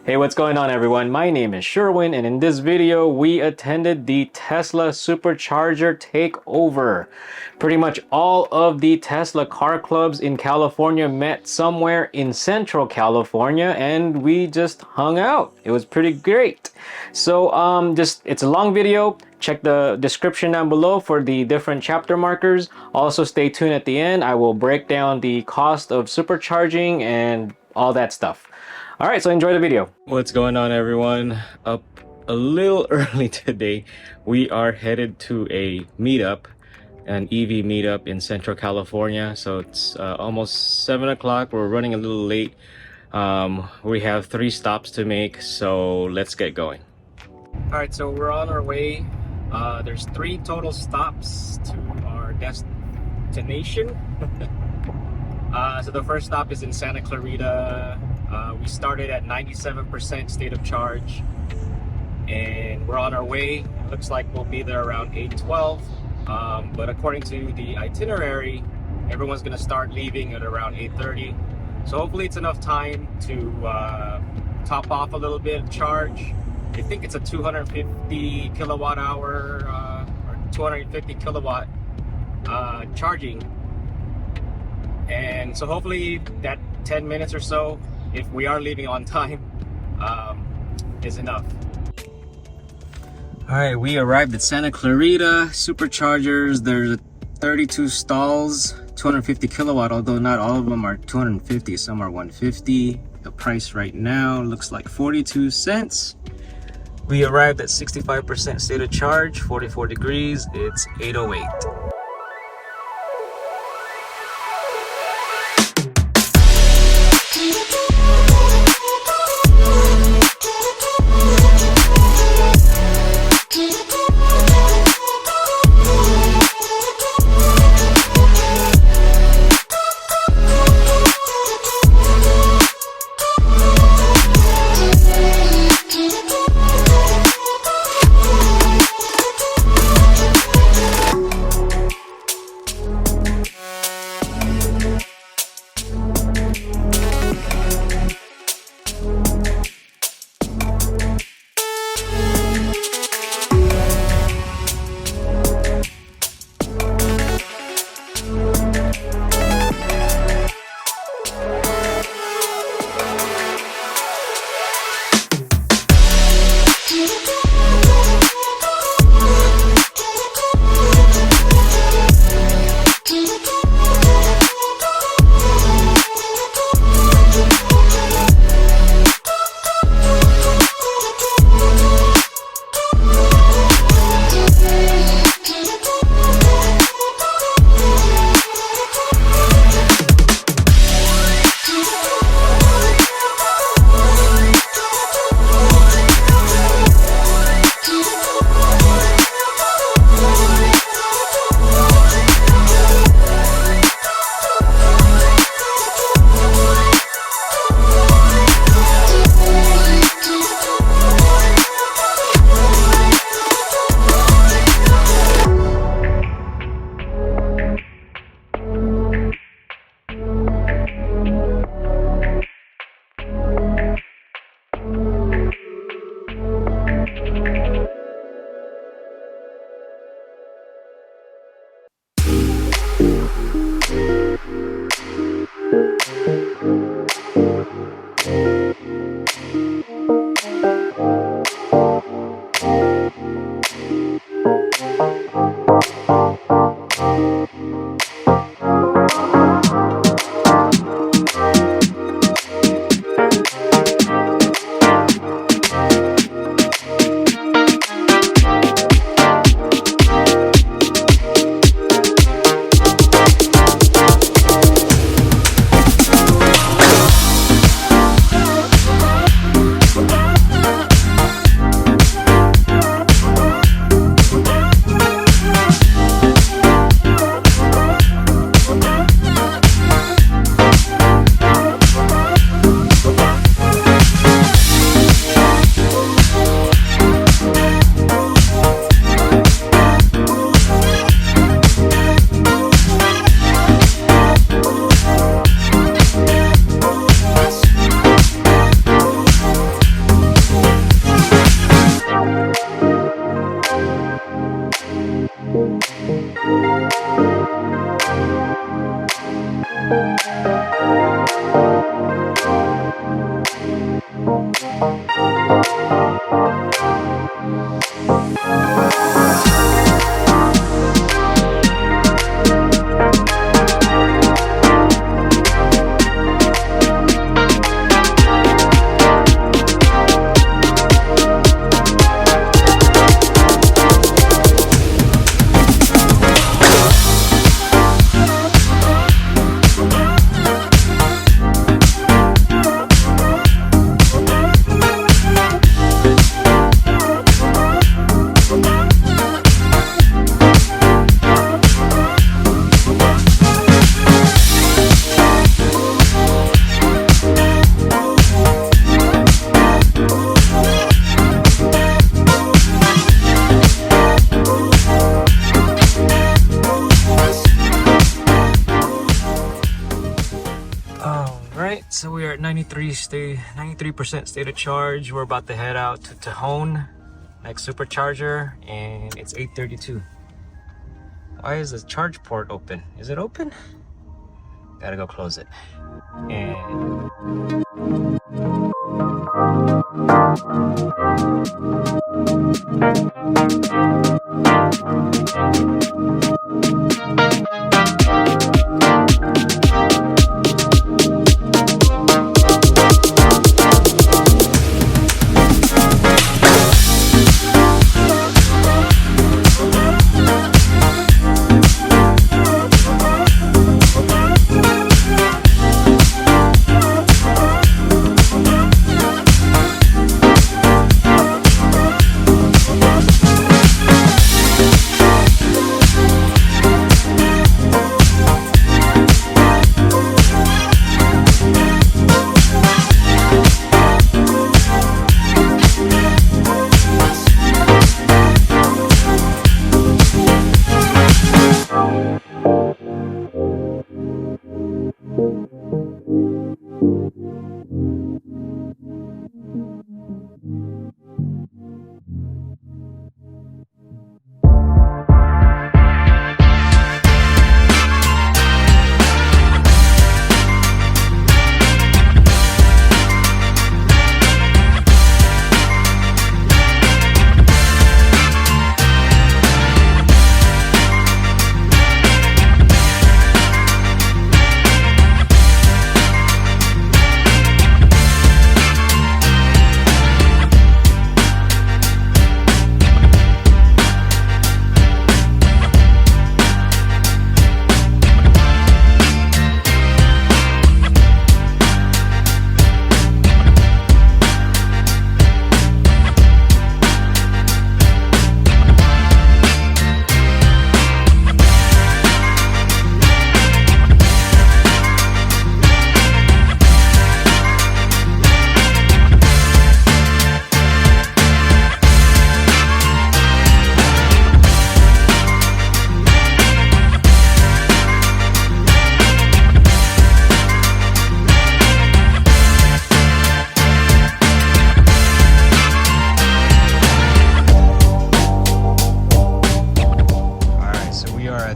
Hey, what's going on everyone? My name is Sherwin and in this video we attended the Tesla Supercharger Takeover. Pretty much all of the Tesla car clubs in California met somewhere in Central California and we just hung out. It was pretty great. So it's a long video. Check the description down below for the different chapter markers. Also stay tuned at the end. I will break down the cost of supercharging and all that stuff. All right, so enjoy the video. What's going on everyone? Up a little early today. We are headed to a meetup, an EV meetup in Central California. So it's almost 7 o'clock. We're running a little late. We have 3 stops to make, so let's get going. All right, so we're on our way. There's 3 total stops to our destination. So the first stop is in Santa Clarita. We started at 97% state of charge and we're on our way. It looks like we'll be there around 8:12, but according to the itinerary, everyone's gonna start leaving at around 8:30. So hopefully it's enough time to top off a little bit of charge. I think it's a 250 kilowatt hour or 250 kilowatt charging. And so hopefully that 10 minutes or so, if we are leaving on time, is enough. All right, we arrived at Santa Clarita Superchargers. There's 32 stalls, 250 kilowatt, although not all of them are 250, some are 150. The price right now looks like 42 cents. We arrived at 65% state of charge, 44 degrees. It's 8:08. So we are at 93% state of charge. We're about to head out to Tejon, next supercharger, and it's 8:32. Why is the charge port open? Is it open? Gotta go close it. And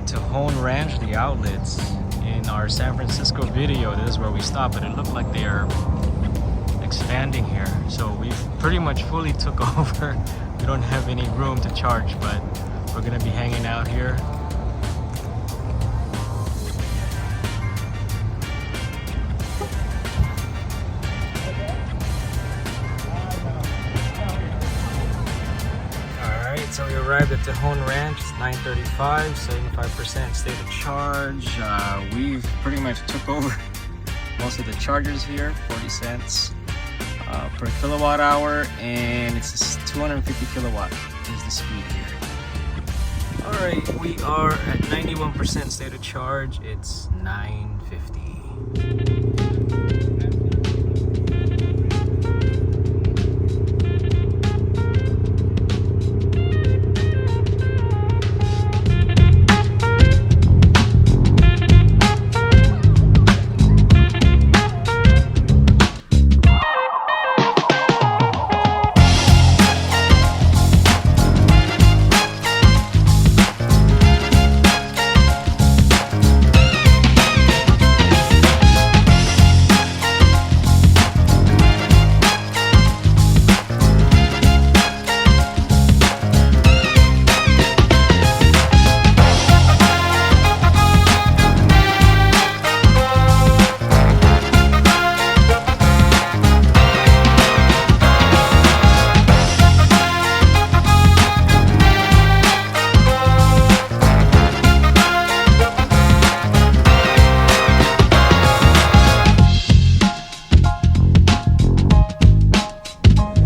Tejon Ranch, the outlets. In our San Francisco video, this is where we stopped, but it looked like they are expanding here. So we've pretty much fully took over. We don't have any room to charge, but we're gonna be hanging out here. So we arrived at Tejon Ranch. It's 9:35, 75% state of charge. We've pretty much took over most of the chargers here, 40 cents per kilowatt hour, and it's 250 kilowatt is the speed here. All right, we are at 91% state of charge. It's 9:50.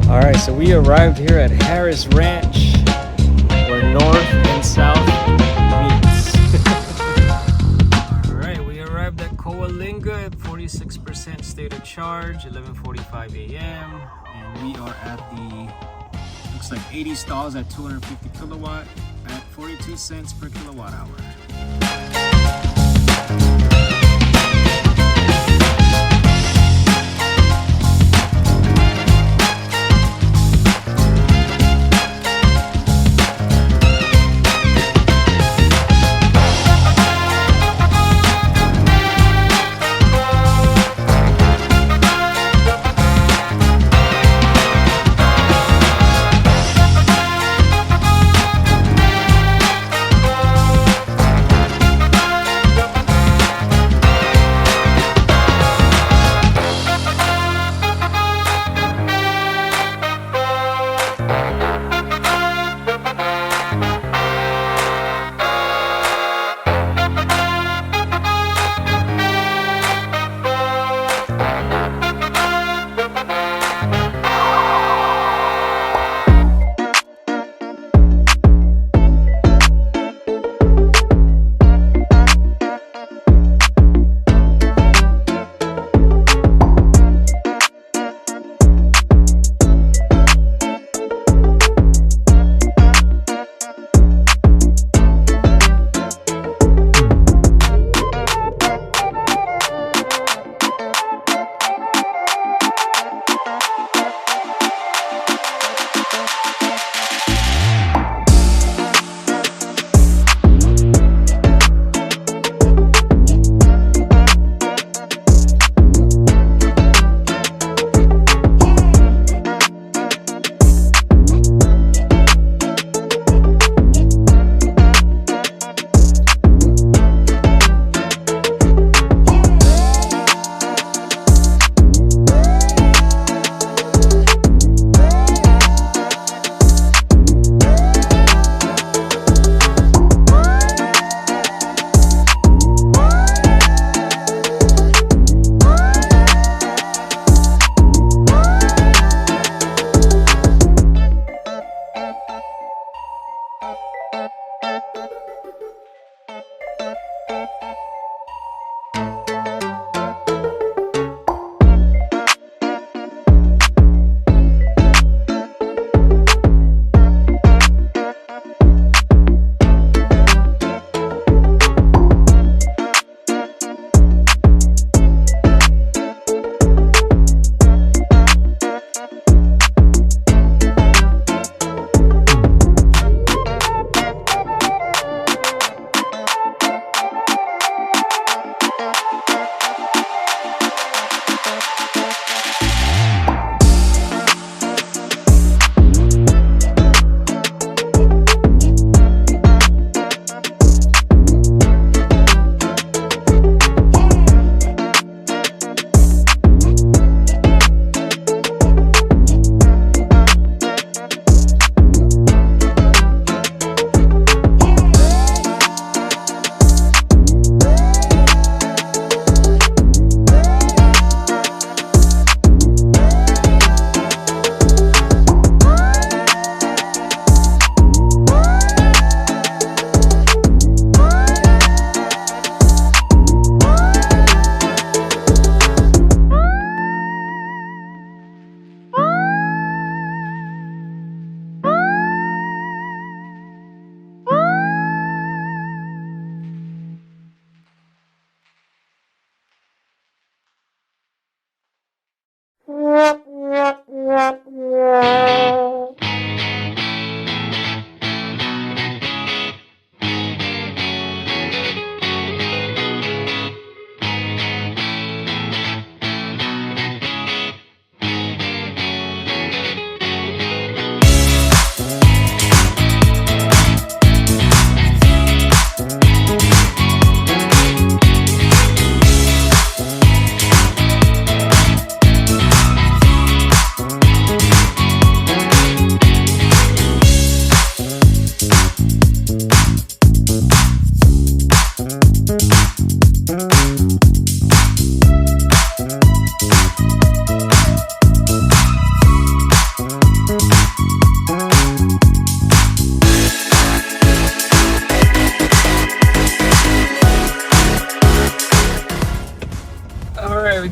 All right, so we arrived here at Harris Ranch, where north and south meets. All right, we arrived at Coalinga at 46% state of charge, 11:45 a.m. And we are at the, looks like 80 stalls at 250 kilowatt at 42 cents per kilowatt hour.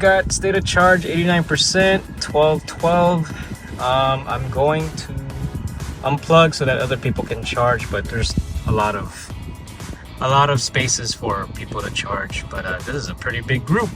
got state of charge 89%, 1212. I'm going to unplug so that other people can charge, but there's a lot of spaces for people to charge. But this is a pretty big group.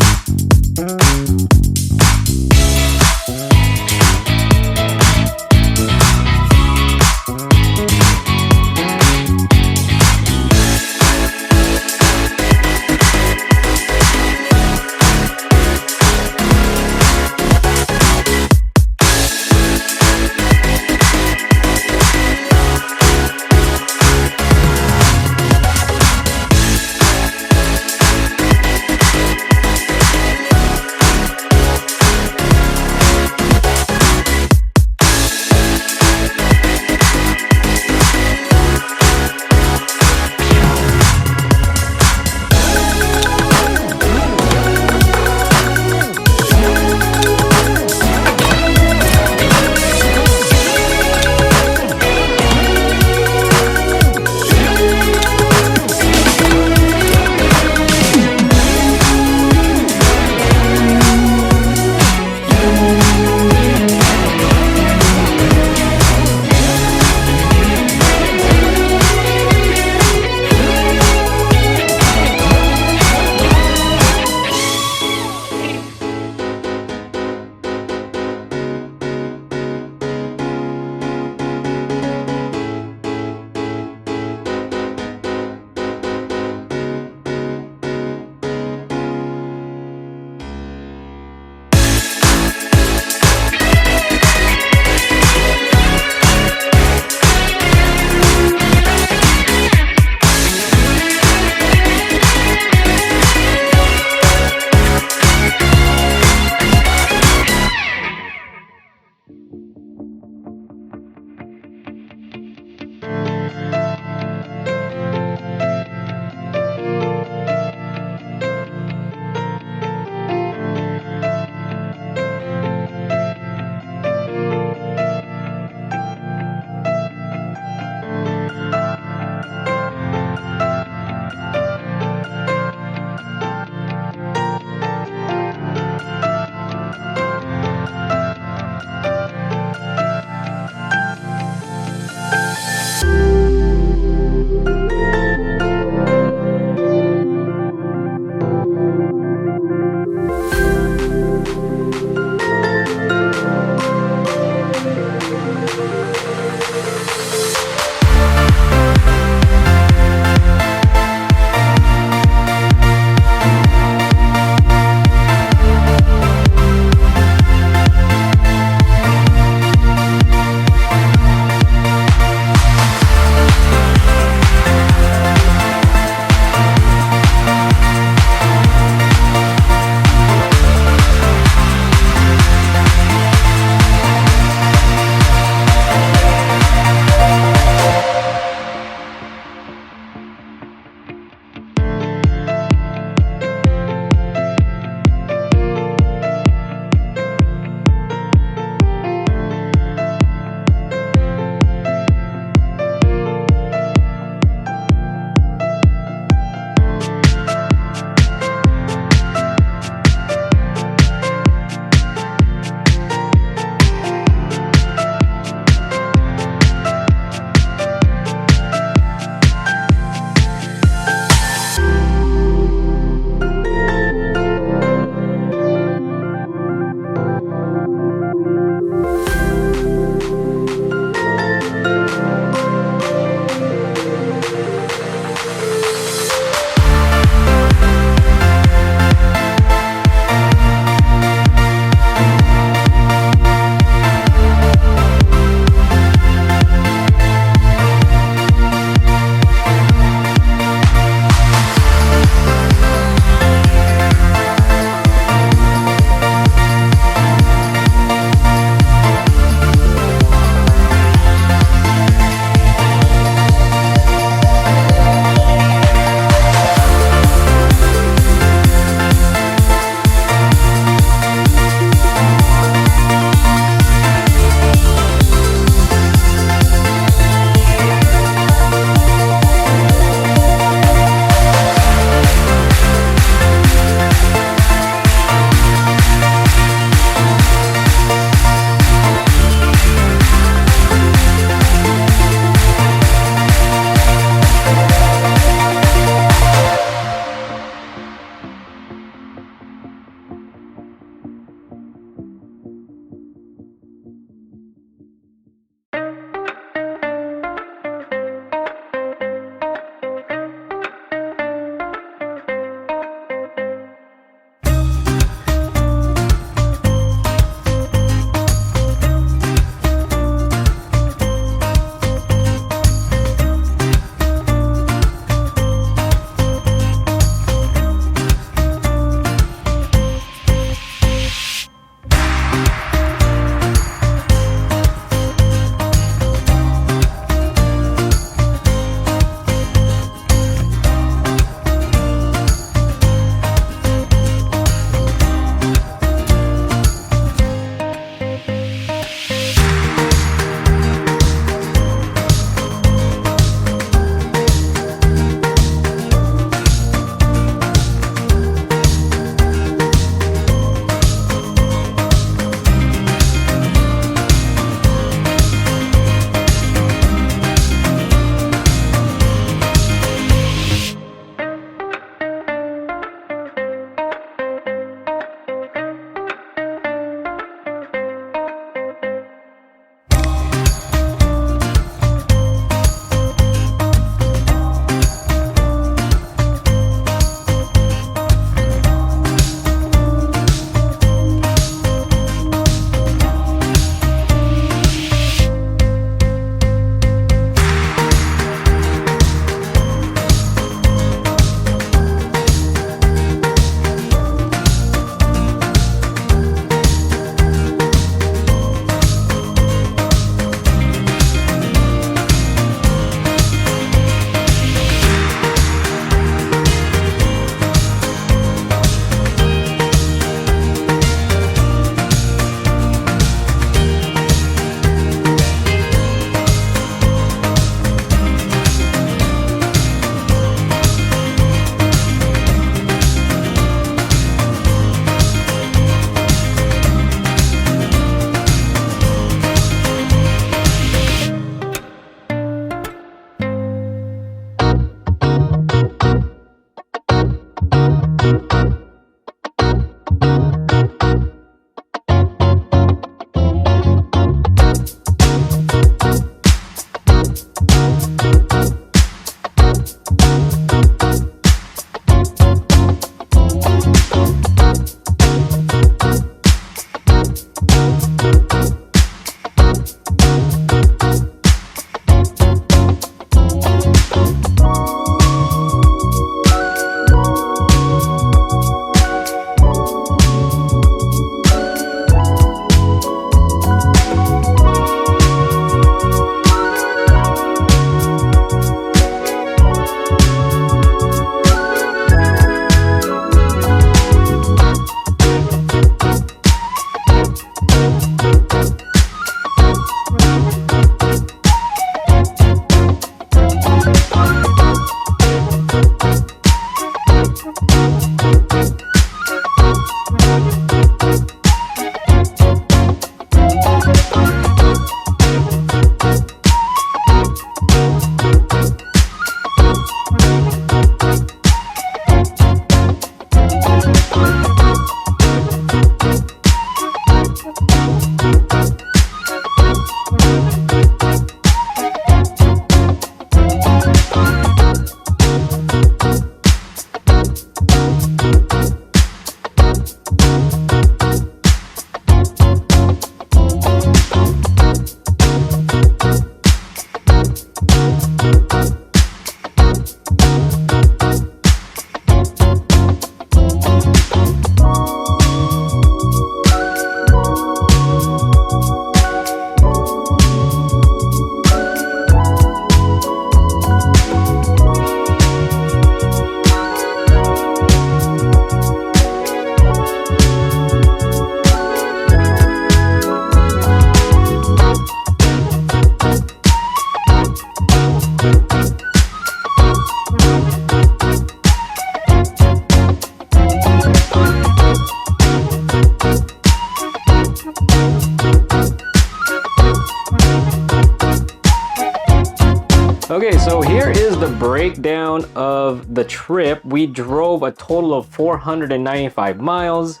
Okay, so here is the breakdown of the trip. We drove a total of 495 miles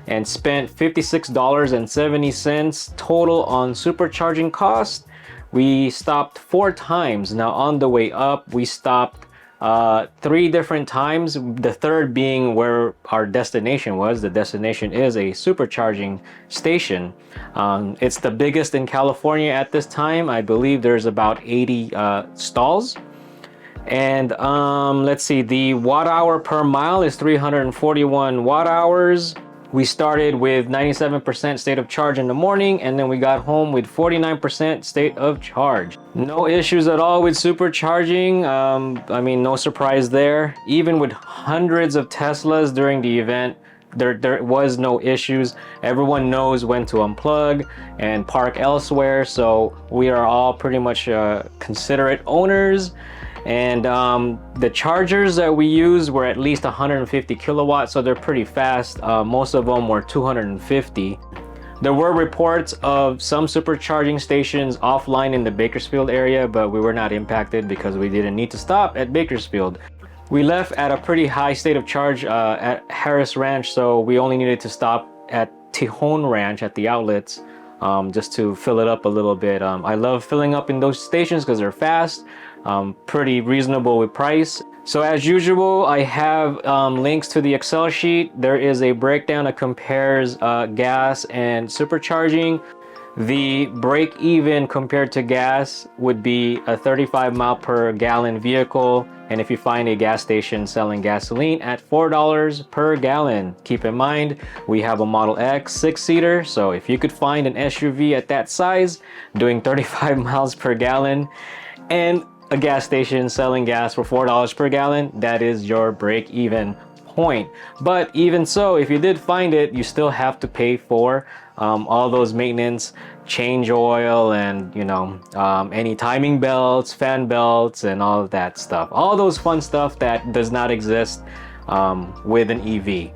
and spent $56.70 total on supercharging cost. We stopped 4 times. Now on the way up, we stopped 3 different times, the third being where our destination was. The destination is a supercharging station. It's the biggest in California at this time. I believe there's about 80 stalls. And let's see, the watt hour per mile is 341 watt hours. We started with 97% state of charge in the morning, and then we got home with 49% state of charge. No issues at all with supercharging. I mean, no surprise there. Even with hundreds of Teslas during the event, there was no issues. Everyone knows when to unplug and park elsewhere, so we are all pretty much considerate owners. And the chargers that we used were at least 150 kilowatts, so they're pretty fast. Most of them were 250. There were reports of some supercharging stations offline in the Bakersfield area, but we were not impacted because we didn't need to stop at Bakersfield. We left at a pretty high state of charge at Harris Ranch, so we only needed to stop at Tejon Ranch at the outlets just to fill it up a little bit. I love filling up in those stations because they're fast. Pretty reasonable with price. So as usual, I have links to the Excel sheet. There is a breakdown that compares gas and supercharging. The break-even compared to gas would be a 35 mile per gallon vehicle, and if you find a gas station selling gasoline at $4 per gallon. Keep in mind, we have a Model X 6-seater, so if you could find an SUV at that size doing 35 miles per gallon and a gas station selling gas for $4 per gallon, that is your break-even point. But even so, if you did find it, you still have to pay for all those maintenance, change oil, and any timing belts, fan belts, and all of that stuff. All those fun stuff that does not exist with an EV.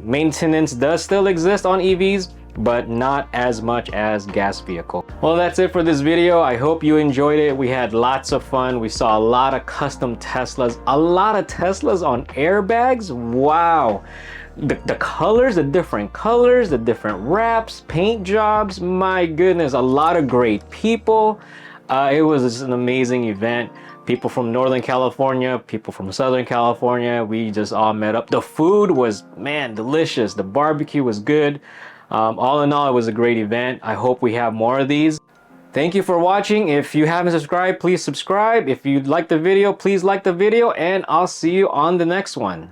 Maintenance does still exist on EVs, but not as much as gas vehicle. Well, that's it for this video. I hope you enjoyed it. We had lots of fun. We saw a lot of custom Teslas, a lot of Teslas on airbags. Wow. The colors, the different colors, the different wraps, paint jobs, my goodness, a lot of great people. It was just an amazing event. People from Northern California, people from Southern California, we just all met up. The food was, man, delicious. The barbecue was good. All in all, it was a great event. I hope we have more of these. Thank you for watching. If you haven't subscribed, please subscribe. If you liked the video, please like the video, and I'll see you on the next one.